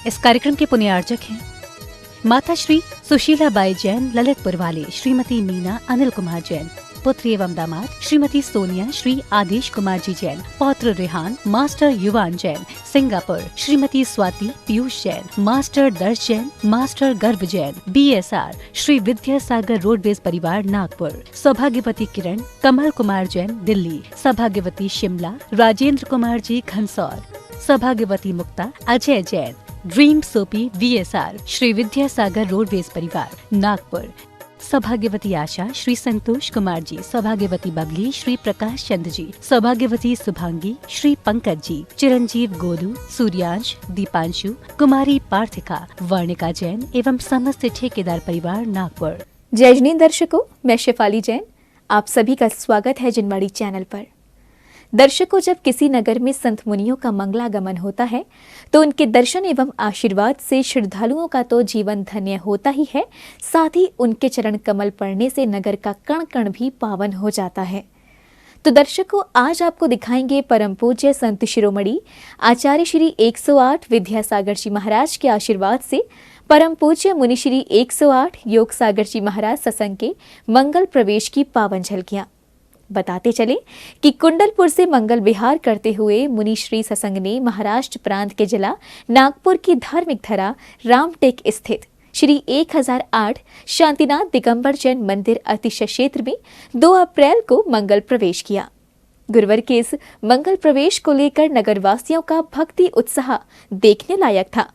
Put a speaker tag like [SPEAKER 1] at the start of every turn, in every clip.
[SPEAKER 1] इस कार्यक्रम के पुण्यार्चक हैं माता श्री सुशीला बाई जैन ललितपुर वाले, श्रीमती मीना अनिल कुमार जैन, पुत्री एवं दामाद श्रीमती सोनिया श्री आदेश कुमार जी जैन, पौत्र रेहान मास्टर युवान जैन सिंगापुर, श्रीमती स्वाति पीयूष जैन, मास्टर दर्श जैन, मास्टर गर्भ जैन BSR, श्री विद्यासागर रोडवेज परिवार नागपुर, सौभाग्यवती किरण कमल कुमार जैन दिल्ली, सौभाग्यवती शिमला राजेंद्र कुमार जी खनसौर, सौभाग्यवती मुक्ता अजय जैन, ड्रीम सोपी VSR, श्री विद्यासागर रोडवेज परिवार नागपुर, सौभाग्यवती आशा श्री संतोष कुमार जी, सौभाग्यवती बबली श्री प्रकाश चंद्र जी, सौभाग्यवती शुभांगी श्री पंकज जी, चिरंजीव गोलू, सूर्यांश, दीपांशु, कुमारी पार्थिका, वर्णिका जैन एवं समस्त ठेकेदार परिवार नागपुर।
[SPEAKER 2] जय जैन दर्शकों, मैं शेफाली जैन, आप सभी का स्वागत है जिनवाड़ी चैनल पर। दर्शकों, जब किसी नगर में संत मुनियों का मंगलागमन होता है तो उनके दर्शन एवं आशीर्वाद से श्रद्धालुओं का तो जीवन धन्य होता ही है, साथ ही उनके चरण कमल पड़ने से नगर का कण कण भी पावन हो जाता है। तो दर्शकों, आज आपको दिखाएंगे परम पूज्य संत शिरोमणि आचार्य श्री 108 विद्यासागर जी महाराज के आशीर्वाद से परम पूज्य मुनि श्री 108 योग सागर जी महाराज सत्संग के मंगल प्रवेश की पावन झलकियां। बताते चले कि कुंडलपुर से मंगल विहार करते हुए मुनि श्री सत्संग ने महाराष्ट्र प्रांत के जिला नागपुर की धार्मिक धरा रामटेक स्थित श्री 1008 शांतिनाथ दिगंबर जैन मंदिर अतिशय क्षेत्र में 2 अप्रैल को मंगल प्रवेश किया। गुरुवार के इस मंगल प्रवेश को लेकर नगरवासियों का भक्ति उत्साह देखने लायक था,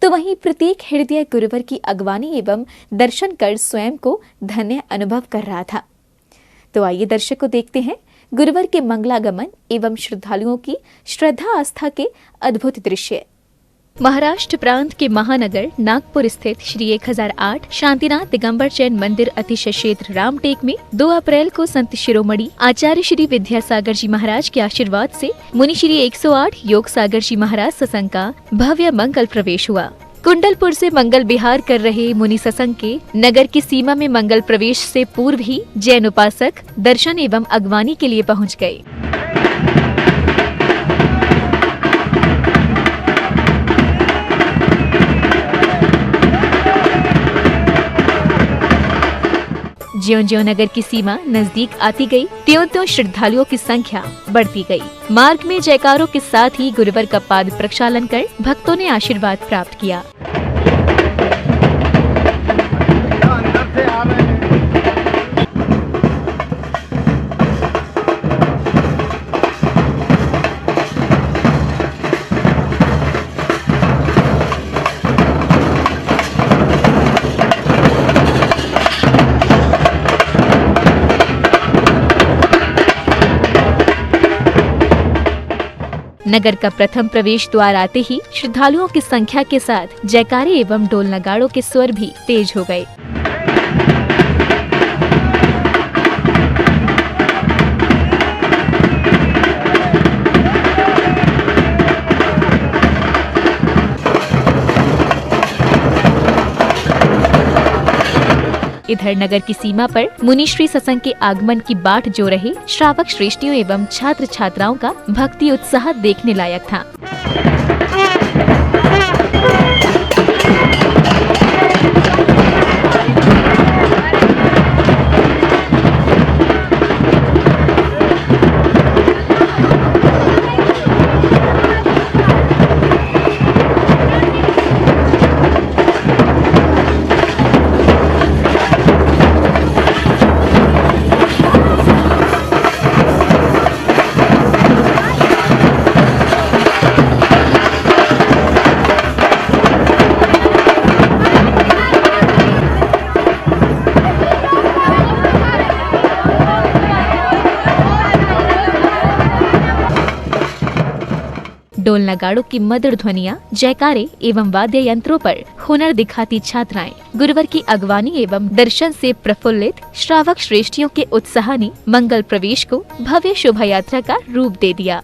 [SPEAKER 2] तो वहीं प्रत्येक हृदय गुरुवार की अगवानी एवं दर्शन कर स्वयं को धन्य अनुभव कर रहा था। तो आइए दर्शकों, देखते हैं गुरुवार के मंगलागमन एवं श्रद्धालुओं की श्रद्धा आस्था के अद्भुत दृश्य। महाराष्ट्र प्रांत के महानगर नागपुर स्थित श्री 1008 शांतिनाथ दिगंबर जैन मंदिर अतिशय क्षेत्र रामटेक में 2 अप्रैल को संत शिरोमणि आचार्य श्री विद्यासागर जी महाराज के आशीर्वाद से मुनि श्री 108 योग सागर जी महाराज सत्संग का भव्य मंगल प्रवेश हुआ। कुंडलपुर से मंगल विहार कर रहे मुनि सत्संग के नगर की सीमा में मंगल प्रवेश से पूर्व ही जैन उपासक दर्शन एवं अगवानी के लिए पहुंच गए। ज्यों-ज्यों नगर की सीमा नजदीक आती गई, त्यों-त्यों श्रद्धालुओं की संख्या बढ़ती गई। मार्ग में जयकारों के साथ ही गुरुवार का पाद प्रक्षालन कर भक्तों ने आशीर्वाद प्राप्त किया। नगर का प्रथम प्रवेश द्वार आते ही श्रद्धालुओं की संख्या के साथ जयकारे एवं ढोल नगाड़ों के स्वर भी तेज हो गए। इधर नगर की सीमा पर मुनि श्री सत्संग के आगमन की बाट जो रहे श्रावक श्रेष्ठियों एवं छात्र छात्राओं का भक्ति उत्साह देखने लायक था। ढोल नगाड़ों की मधुर ध्वनियाँ, जयकारे एवं वाद्य यंत्रों पर हुनर दिखाती छात्राएं गुरुवार की अगवानी एवं दर्शन से प्रफुल्लित श्रावक श्रेष्ठियों के उत्साह ने मंगल प्रवेश को भव्य शोभा यात्रा का रूप दे दिया।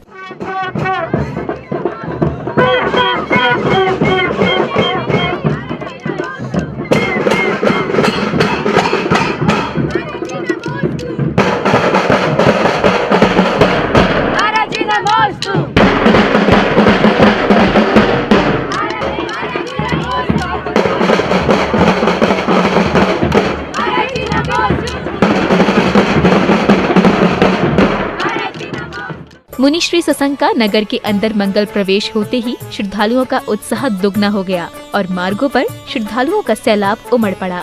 [SPEAKER 2] मुनि श्री सत्संग का नगर के अंदर मंगल प्रवेश होते ही श्रद्धालुओं का उत्साह दुगना हो गया और मार्गों पर श्रद्धालुओं का सैलाब उमड़ पड़ा।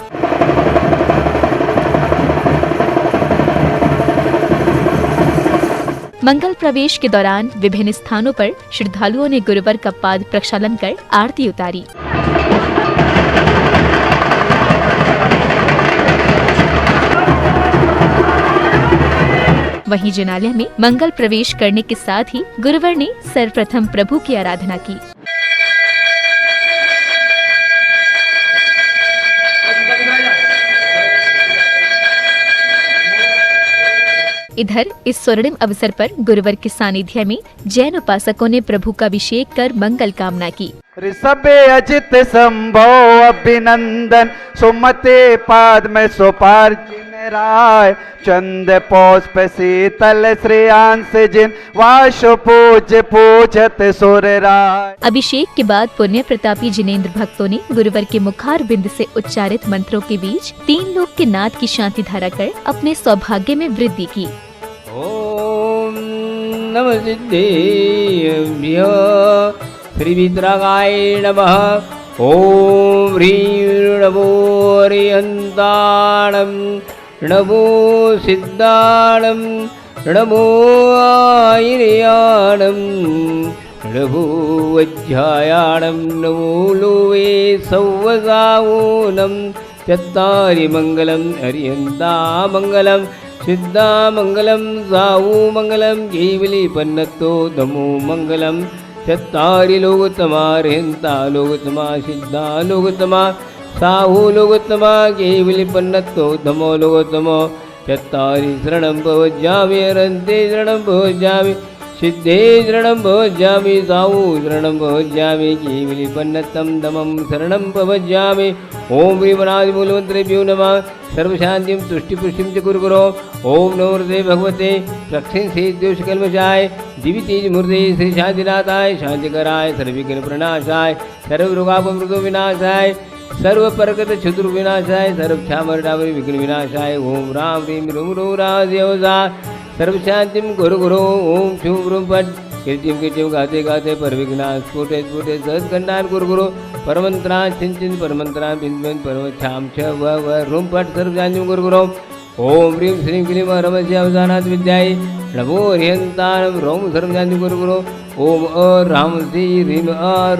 [SPEAKER 2] मंगल प्रवेश के दौरान विभिन्न स्थानों पर श्रद्धालुओं ने गुरुवर का पाद प्रक्षालन कर आरती उतारी। वहीं जिनालय में मंगल प्रवेश करने के साथ ही गुरुवर ने सर्वप्रथम प्रभु की आराधना की। इधर इस स्वर्णिम अवसर पर गुरुवर के सानिध्य में जैन उपासकों ने प्रभु का अभिषेक कर मंगल कामना की।
[SPEAKER 3] ऋषभे अजित संभव अभिनंदन सुमते पाद में सोपार्जिन राय चंद पुष्प शीतल श्रेयांश जिन वाशो पूज्य पूजत सुर राय।
[SPEAKER 2] अभिषेक के बाद पुण्य प्रतापी जिनेंद्र भक्तों ने गुरुवर के मुखार बिंद से उच्चारित मंत्रों के बीच 3 लोक के नाद की शांति धारा कर अपने सौभाग्य में वृद्धि की।
[SPEAKER 4] ओम नमः सिद्धेभ्य श्री वितरागाय नमः। ओम ह्रीं नमो हरिहन्ताणं नमो सिद्धाणं नमो आयर्याणं नमो वज्रायाणं नमो लोवे सौवसावूनं चत्तारि मङ्गलं हरिहन्ता मङ्गलं सिद्धा मंगलम साहू मंगलम केवली पन्नतो धमो मंगलम चत्तारि लोकोत्तमा हरिहन्ता लोकोत्तमा सिद्धा लोकोत्तमा साहू लोकोत्तमा केवली पन्नतो धमो लोकोत्तमो चत्तारि शरणं भवज्जामि हरन्ते शरणं भवज्जामि सिद्धे शरणं भवज्जामि साहू शरणं भवज्जामि केवली पन्नतं धमं शरणं भवज्जामि। ओम ह्रीमनादिमूलमन्त्रेभ्यो नमः। सर्वशान्तिं तुष्टिपुष्टिं च कुरुगुरो। ओम नमो हृदय भगवते प्रक्षिण से दोष कल्मषाय दिव्य तेज मूर्ते श्री शांतिनाथाय शांतिकराय सर्वविघ्न प्रणाशाय सर्वरोगापमृतो विनाशाय सर्वपरगत क्षुद्र विनाशाय सर्वक्षामरडावरी विघ्न विनाशाय। ओम राम ह्रीं रूम रो राजयोजा सर्वशांतिं गुरु गुरु। ओम शुभ रूम पट कीर्तिम गाते गाते परविघ्नाश स्फुटे स्फुटे सहस्कंडान गुरु गुरु परमंत्रा चिंचिन परमंत्रा बिंदुन परम छाम छ व रूम पट सर्वशांतिं गुरु गुरु। ओम ह्रीं श्रीं क्लीं रमस्य अवसानात् विद्याय नमो हरिहन्ताणं रोम सर्वशांतिं गुरु गुरु। ओम राम श्री ह्रीं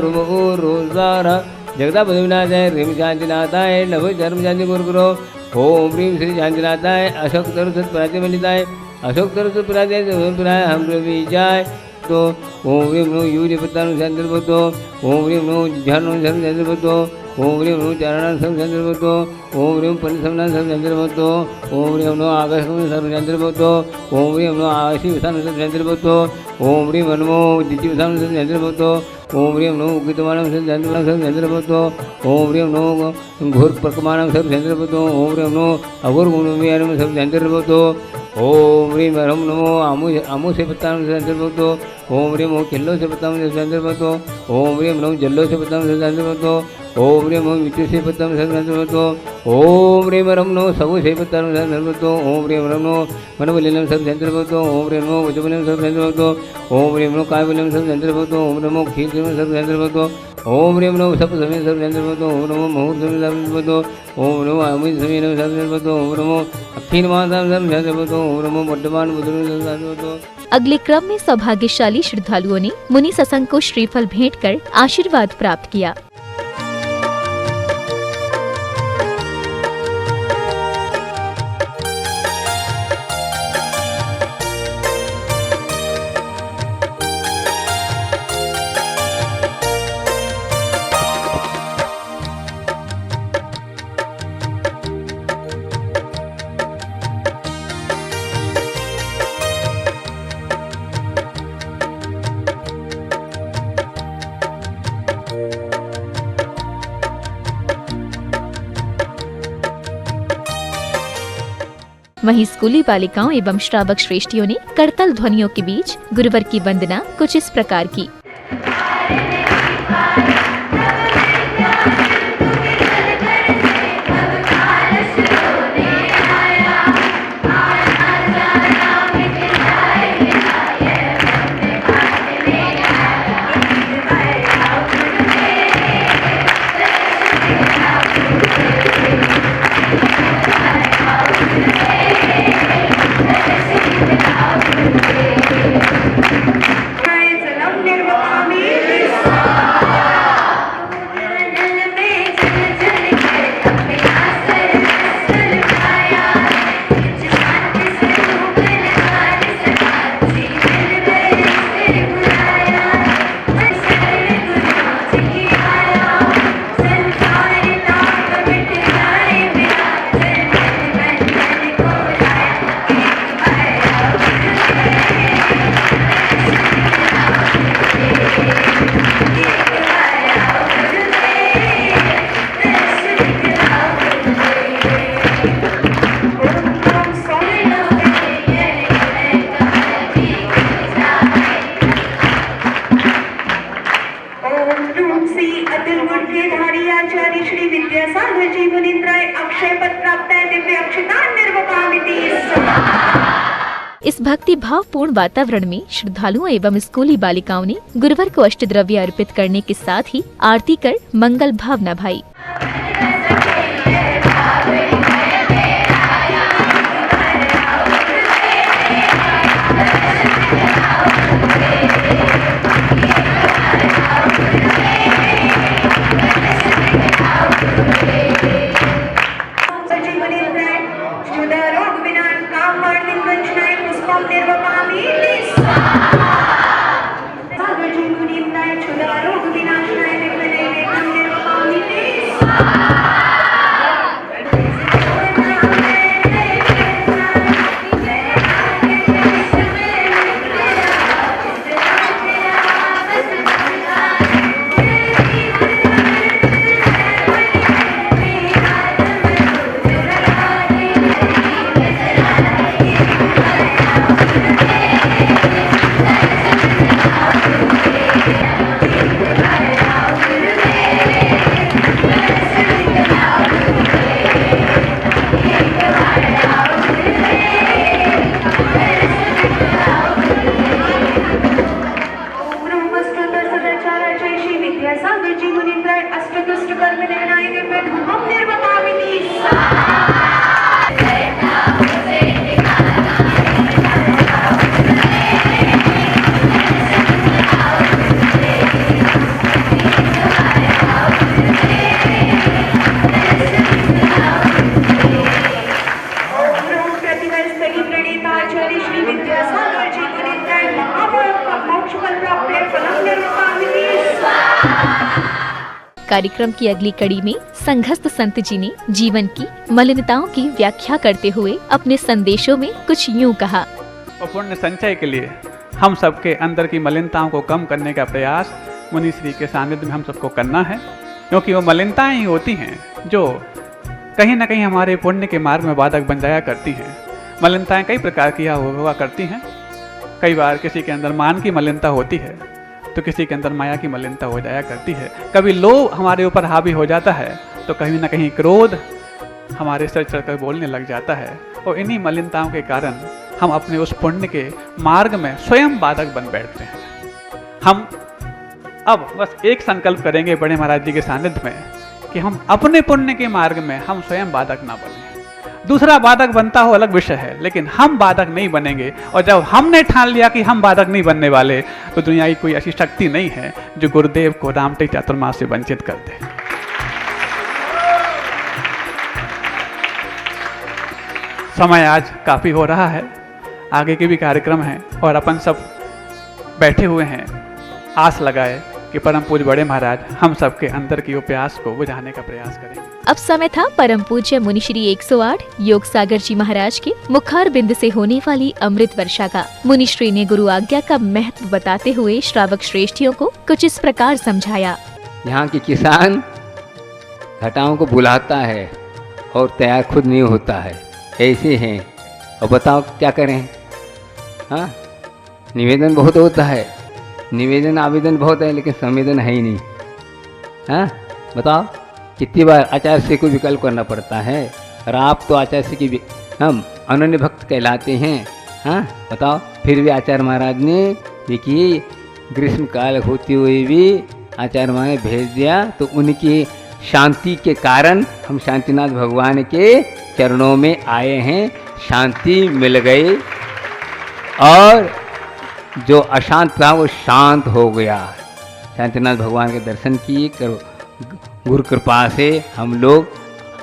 [SPEAKER 4] रुम रोजारा जगदापति विनाशाय ह्रीं शांतिनाथाय नमो सर्वशांतिं गुरु गुरु। ओम ह्रीं श्री शांतिनाथाय अशोक तरसत पराजय अशोक तरसत पराजय हम विजय तो। ओम ह्रीं नो यूर्यपत्तानु चंद्रपतो। ओम ह्रीं नो ध्यानो चंद्रपतो। ओम ह्रीं नो चारण चंद्रपतो। ओम ह्रीं पंचसमना चंद्रपतो। ओम ह्रीं नो आकाशम चंद्रपतो। ओम ह्रीं नो आशीवसान चंद्रपतो। ओम ह्रीं नमो दिव्यसान चंद्रपतो। ओम ह्रीं नो उगितमानं चंद्रपतो। ओम ह्रीं नो घोर प्रकमानं चंद्रपतो। ओम ह्रीं नो अघोर गुणव्यानं चंद्रपतो। ओम ह्रीं रम नमो आमो से पत्तानु चंद्रपतो। ओम ह्रीं नो किल्लो से पत्तानु चंद्रपतो। ओम ह्रीं नो जल्लो से पत्तानु चंद्रपतो। ओम ह्रीं नो विद्युत से पत्तानु चंद्रपतो। ओम ह्रीं रम नो सबु से पत्तानु चंद्रपतो। ओम ह्रीं रम नो मनबलिनं सब चंद्रपतो। ओम ह्रीं नो वचबलिनं सब चंद्रपतो। ओम ह्रीं नो कायबलिनं सब चंद्रपतो। ओम नमो खीर्तिनं सब चंद्रपतो। ओम ह्रीं नो सप समय सब चंद्रपतो। ओम नमो मुहूर्त समय सब चंद्रपतो। ओम नमो अमित समय सब चंद्रपतो। ओम नमो अखीन मासम सब चंद्रपतो। ओम नमो वर्तमान बुद्धि सब चंद्रपतो।
[SPEAKER 2] अगले क्रम में सौभाग्यशाली श्रद्धालुओं ने मुनि सत्संग को श्रीफल भेंट कर आशीर्वाद प्राप्त किया। वहीं स्कूली बालिकाओं एवं श्रावक श्रेष्ठियों ने करतल ध्वनियों के बीच गुरुवर की वंदना कुछ इस प्रकार की। इस भक्ति भावपूर्ण वातावरण में श्रद्धालुओं एवं स्कूली बालिकाओं ने गुरुवर को अष्टद्रव्य अर्पित करने के साथ ही आरती कर मंगल भावना भाई। कार्यक्रम की अगली कड़ी में संघस्थ संत जी ने जीवन की मलिनताओं की व्याख्या करते हुए अपने संदेशों में कुछ यूं कहा।
[SPEAKER 5] पुण्य संचय के लिए हम सबके अंदर की मलिनताओं को कम करने का प्रयास मुनि श्री के सानिध्य में हम सबको करना है, क्योंकि वो मलिनताएं ही होती हैं जो कहीं ना कहीं हमारे पुण्य के मार्ग में बाधक बन जाया करती हैं। मलिनताएं कई प्रकार की हुआ करती हैं। कई बार किसी के अंदर मान की मलिनता होती है तो किसी के अंदर माया की मलिनता हो जाया करती है। कभी लोभ हमारे ऊपर हावी हो जाता है तो कहीं ना कहीं क्रोध हमारे सिर चढ़कर बोलने लग जाता है, और इन्हीं मलिनताओं के कारण हम अपने उस पुण्य के मार्ग में स्वयं बाधक बन बैठते हैं। हम अब बस एक संकल्प करेंगे बड़े महाराज जी के सानिध्य में कि हम अपने पुण्य के मार्ग में हम स्वयं बाधक ना बने। दूसरा बाधक बनता हो अलग विषय है, लेकिन हम बाधक नहीं बनेंगे। और जब हमने ठान लिया कि हम बाधक नहीं बनने वाले, तो दुनिया की कोई ऐसी शक्ति नहीं है जो गुरुदेव को रामटेक चातुर्मास से वंचित कर दे। समय आज काफी हो रहा है, आगे के भी कार्यक्रम हैं और अपन सब बैठे हुए हैं आस लगाए कि परम पूज्य बड़े महाराज हम सबके अंदर की प्यास को बुझाने का प्रयास करेंगे।
[SPEAKER 2] अब समय था परम पूज्य मुनिश्री 108 योग सागर जी महाराज के मुखार बिंद से होने वाली अमृत वर्षा का। मुनिश्री ने गुरु आज्ञा का महत्व बताते हुए श्रावक श्रेष्ठियों को कुछ इस प्रकार समझाया।
[SPEAKER 4] यहाँ के किसान घटाओं को बुलाता है और तैयार खुद नहीं होता है, ऐसे हैं। और बताओ क्या करें? हाँ, निवेदन बहुत होता है, निवेदन आवेदन बहुत है, लेकिन संवेदन है ही नहीं। हाँ बताओ, कितनी बार आचार्य से कोई विकल्प करना पड़ता है, और आप तो आचार्य की हम अनन्य भक्त कहलाते हैं। हाँ बताओ, फिर भी आचार्य महाराज ने देखिए ग्रीष्म काल होते हुए भी आचार्य महाराज ने भेज दिया, तो उनकी शांति के कारण हम शांतिनाथ भगवान के चरणों में आए हैं, शांति मिल गई। और जो अशांत था वो शांत हो गया। शांतिनाथ भगवान के दर्शन किए, गुरु कृपा से हम लोग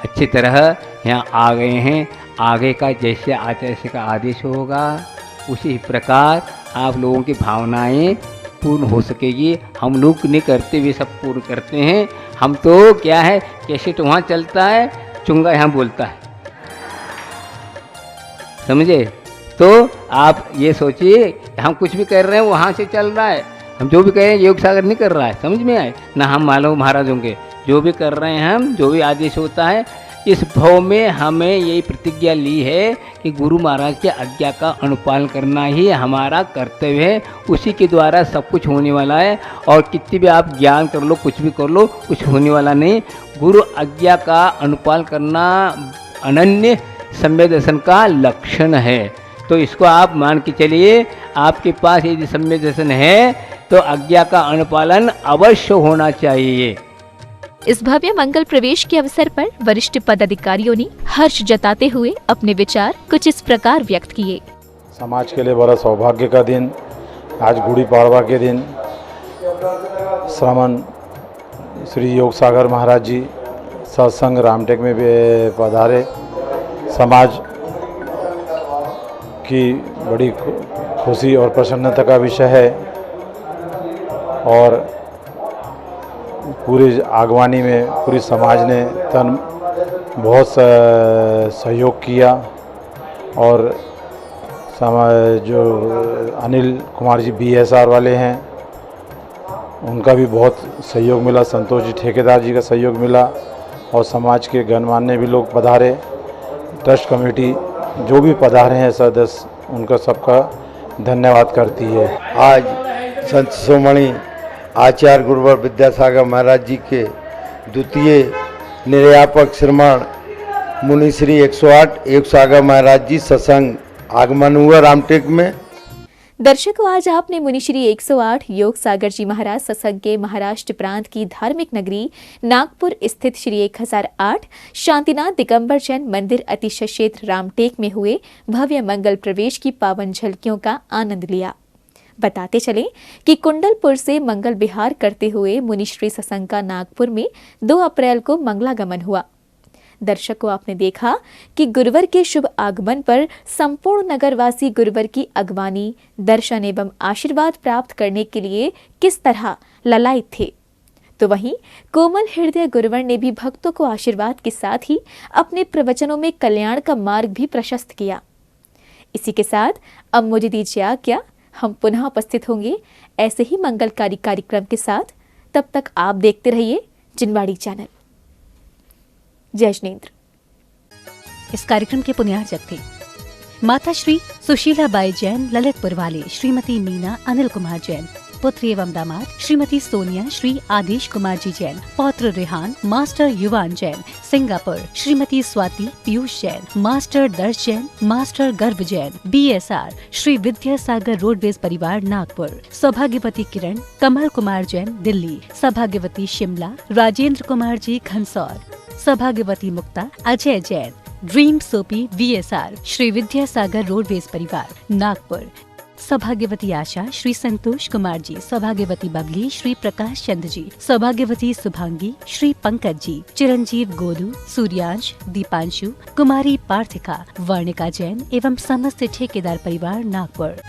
[SPEAKER 4] अच्छी तरह यहाँ आ गए हैं। आगे का जैसे आचार्य का आदेश होगा उसी प्रकार आप लोगों की भावनाएं पूर्ण हो सकेगी। हम लोग नहीं करते, वे सब पूर्ण करते हैं। हम तो क्या है, कैसेट वहाँ चलता है, चुंगा यहाँ बोलता है, समझे। तो आप ये सोचिए हम कुछ भी कर रहे हैं वहाँ से चल रहा है, हम जो भी कह रहे हैं योग सागर नहीं कर रहा है, समझ में आए ना। हम मालूम महाराज होंगे, जो भी कर रहे हैं हम, जो भी आदेश होता है, इस भाव में हमें यही प्रतिज्ञा ली है कि गुरु महाराज के आज्ञा का अनुपालन करना ही हमारा कर्तव्य है। उसी के द्वारा सब कुछ होने वाला है। और कितनी भी आप ज्ञान कर लो, कुछ भी कर लो, कुछ होने वाला नहीं। गुरु आज्ञा का अनुपालन करना अनन्य सम्यक दर्शन का लक्षण है। तो इसको आप मान के चलिए, आपके पास यदि सम्यक दर्शन है तो आज्ञा का अनुपालन अवश्य होना चाहिए।
[SPEAKER 2] इस भव्य मंगल प्रवेश के अवसर पर वरिष्ठ पदाधिकारियों ने हर्ष जताते हुए अपने विचार कुछ इस प्रकार व्यक्त किए।
[SPEAKER 6] समाज के लिए बड़ा सौभाग्य का दिन, आज गुड़ी पाड़वा के दिन श्रमण श्री योग सागर महाराज जी सत्संग रामटेक में भी पधारे। समाज की बड़ी खुशी और प्रसन्नता का विषय है और पूरी आगवानी में पूरी समाज ने बहुत सहयोग किया और जो अनिल कुमार जी BSR वाले हैं उनका भी बहुत सहयोग मिला, संतोष जी ठेकेदार जी का सहयोग मिला और समाज के गणमान्य भी लोग पधारे। ट्रस्ट कमेटी जो भी पधारे हैं सदस्य, उनका सबका धन्यवाद करती है।
[SPEAKER 7] आज संत शिरोमणि आचार्य गुरुवर विद्यासागर महाराज जी के द्वितीय निर्यापक श्रमण मुनि श्री 108 योग सागर महाराज जी सत्संग आगमन हुआ रामटेक में।
[SPEAKER 2] दर्शकों, आज आपने मुनि श्री 108 योग सागर जी महाराज सत्संग के महाराष्ट्र प्रांत की धार्मिक नगरी नागपुर स्थित श्री 1008 शांतिनाथ दिगंबर जैन मंदिर अतिशय क्षेत्र रामटेक में हुए भव्य मंगल प्रवेश की पावन झलकियों का आनंद लिया। बताते चले कि कुंडलपुर से मंगल विहार करते हुए मुनि श्री सत्संग का नागपुर में 2 अप्रैल को मंगलागमन हुआ। दर्शकों, आपने देखा कि गुरुवर के शुभ आगमन पर संपूर्ण नगरवासी गुरुवर की अगवानी, दर्शन एवं आशीर्वाद प्राप्त करने के लिए किस तरह ललायित थे। तो वहीं कोमल हृदय गुरुवर ने भी भक्तों को आशीर्वाद के साथ ही अपने प्रवचनों में कल्याण का मार्ग भी प्रशस्त किया। इसी के साथ अब मुझे दीजिए आज्ञा, हम पुनः उपस्थित होंगे ऐसे ही मंगलकारी कार्यक्रम के साथ। तब तक आप देखते रहिए जिनवाड़ी चैनल। जय जिनेंद्र।
[SPEAKER 1] इस कार्यक्रम के पुण्यार्चक थे माता श्री सुशीला बाई जैन ललितपुर वाले, श्रीमती मीना अनिल कुमार जैन, पुत्री एवं दामाद श्रीमती सोनिया श्री आदेश कुमार जी जैन, पौत्र रेहान मास्टर युवान जैन सिंगापुर, श्रीमती स्वाति पीयूष जैन, मास्टर दर्श जैन, मास्टर गर्भ जैन BSR, श्री विद्यासागर रोडवेज परिवार नागपुर, सौभाग्यवती किरण कमल कुमार जैन दिल्ली, सौभाग्यवती शिमला राजेंद्र कुमार जी खनसौर, सौभाग्यवती मुक्ता अजय जैन, ड्रीम सोपी VSR, श्री विद्यासागर रोडवेज परिवार नागपुर, सौभाग्यवती आशा श्री संतोष कुमार जी, सौभाग्यवती बबली श्री प्रकाश चंद्र जी, सौभाग्यवती शुभांगी श्री पंकज जी, चिरंजीव गोलू, सूर्यांश, दीपांशु, कुमारी पार्थिका, वर्णिका जैन एवं समस्त ठेकेदार परिवार नागपुर।